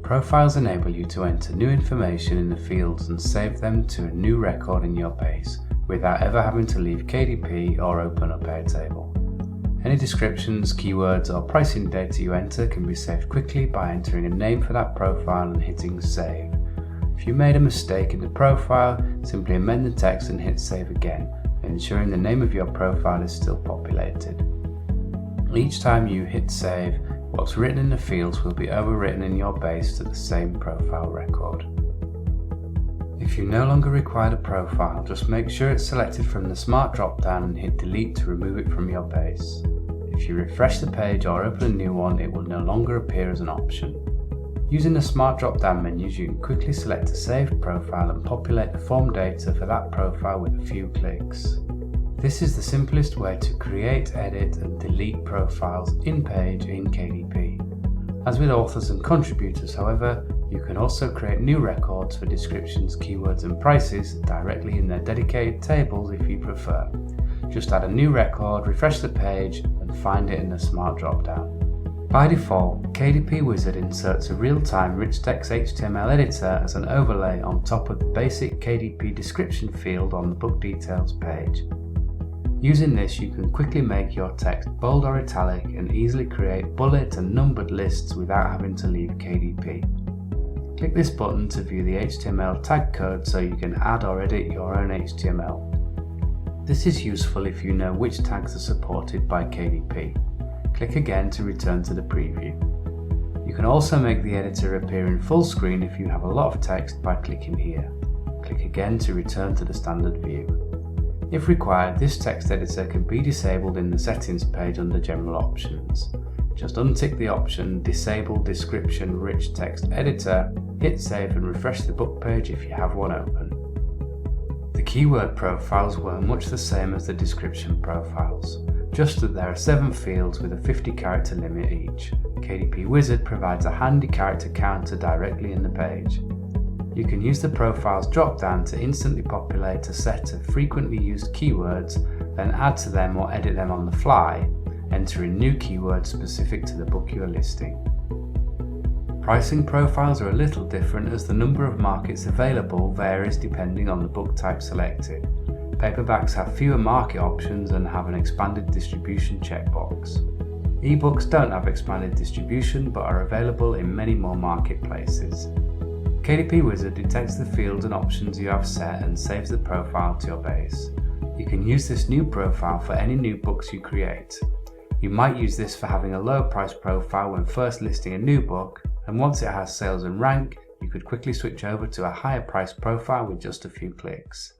Profiles enable you to enter new information in the fields and save them to a new record in your base without ever having to leave KDP or open up Airtable. Any descriptions, keywords or pricing data you enter can be saved quickly by entering a name for that profile and hitting save. If you made a mistake in the profile, simply amend the text and hit save again, ensuring the name of your profile is still populated. Each time you hit save, what's written in the fields will be overwritten in your base to the same profile record. If you no longer require the profile, just make sure it's selected from the Smart drop-down and hit delete to remove it from your base. If you refresh the page or open a new one, it will no longer appear as an option. Using the Smart drop-down menus, you can quickly select a saved profile and populate the form data for that profile with a few clicks. This is the simplest way to create, edit and delete profiles in-page in KDP. As with authors and contributors, however, you can also create new records for descriptions, keywords and prices directly in their dedicated tables if you prefer. Just add a new record, refresh the page and find it in the Smart drop-down. By default, KDP Wizard inserts a real-time rich text HTML editor as an overlay on top of the basic KDP description field on the book details page. Using this, you can quickly make your text bold or italic and easily create bullet and numbered lists without having to leave KDP. Click this button to view the HTML tag code so you can add or edit your own HTML. This is useful if you know which tags are supported by KDP. Click again to return to the preview. You can also make the editor appear in full screen if you have a lot of text by clicking here. Click again to return to the standard view. If required, this text editor can be disabled in the settings page under General Options. Just untick the option Disable Description Rich Text Editor, hit save and refresh the book page if you have one open. The keyword profiles were much the same as the description profiles, just that there are 7 fields with a 50 character limit each. KDP Wizard provides a handy character counter directly in the page. You can use the profiles drop-down to instantly populate a set of frequently used keywords, then add to them or edit them on the fly, entering new keywords specific to the book you are listing. Pricing profiles are a little different as the number of markets available varies depending on the book type selected. Paperbacks have fewer market options and have an expanded distribution checkbox. Ebooks don't have expanded distribution but are available in many more marketplaces. KDP Wizard detects the fields and options you have set and saves the profile to your base. You can use this new profile for any new books you create. You might use this for having a low price profile when first listing a new book, and once it has sales and rank, you could quickly switch over to a higher price profile with just a few clicks.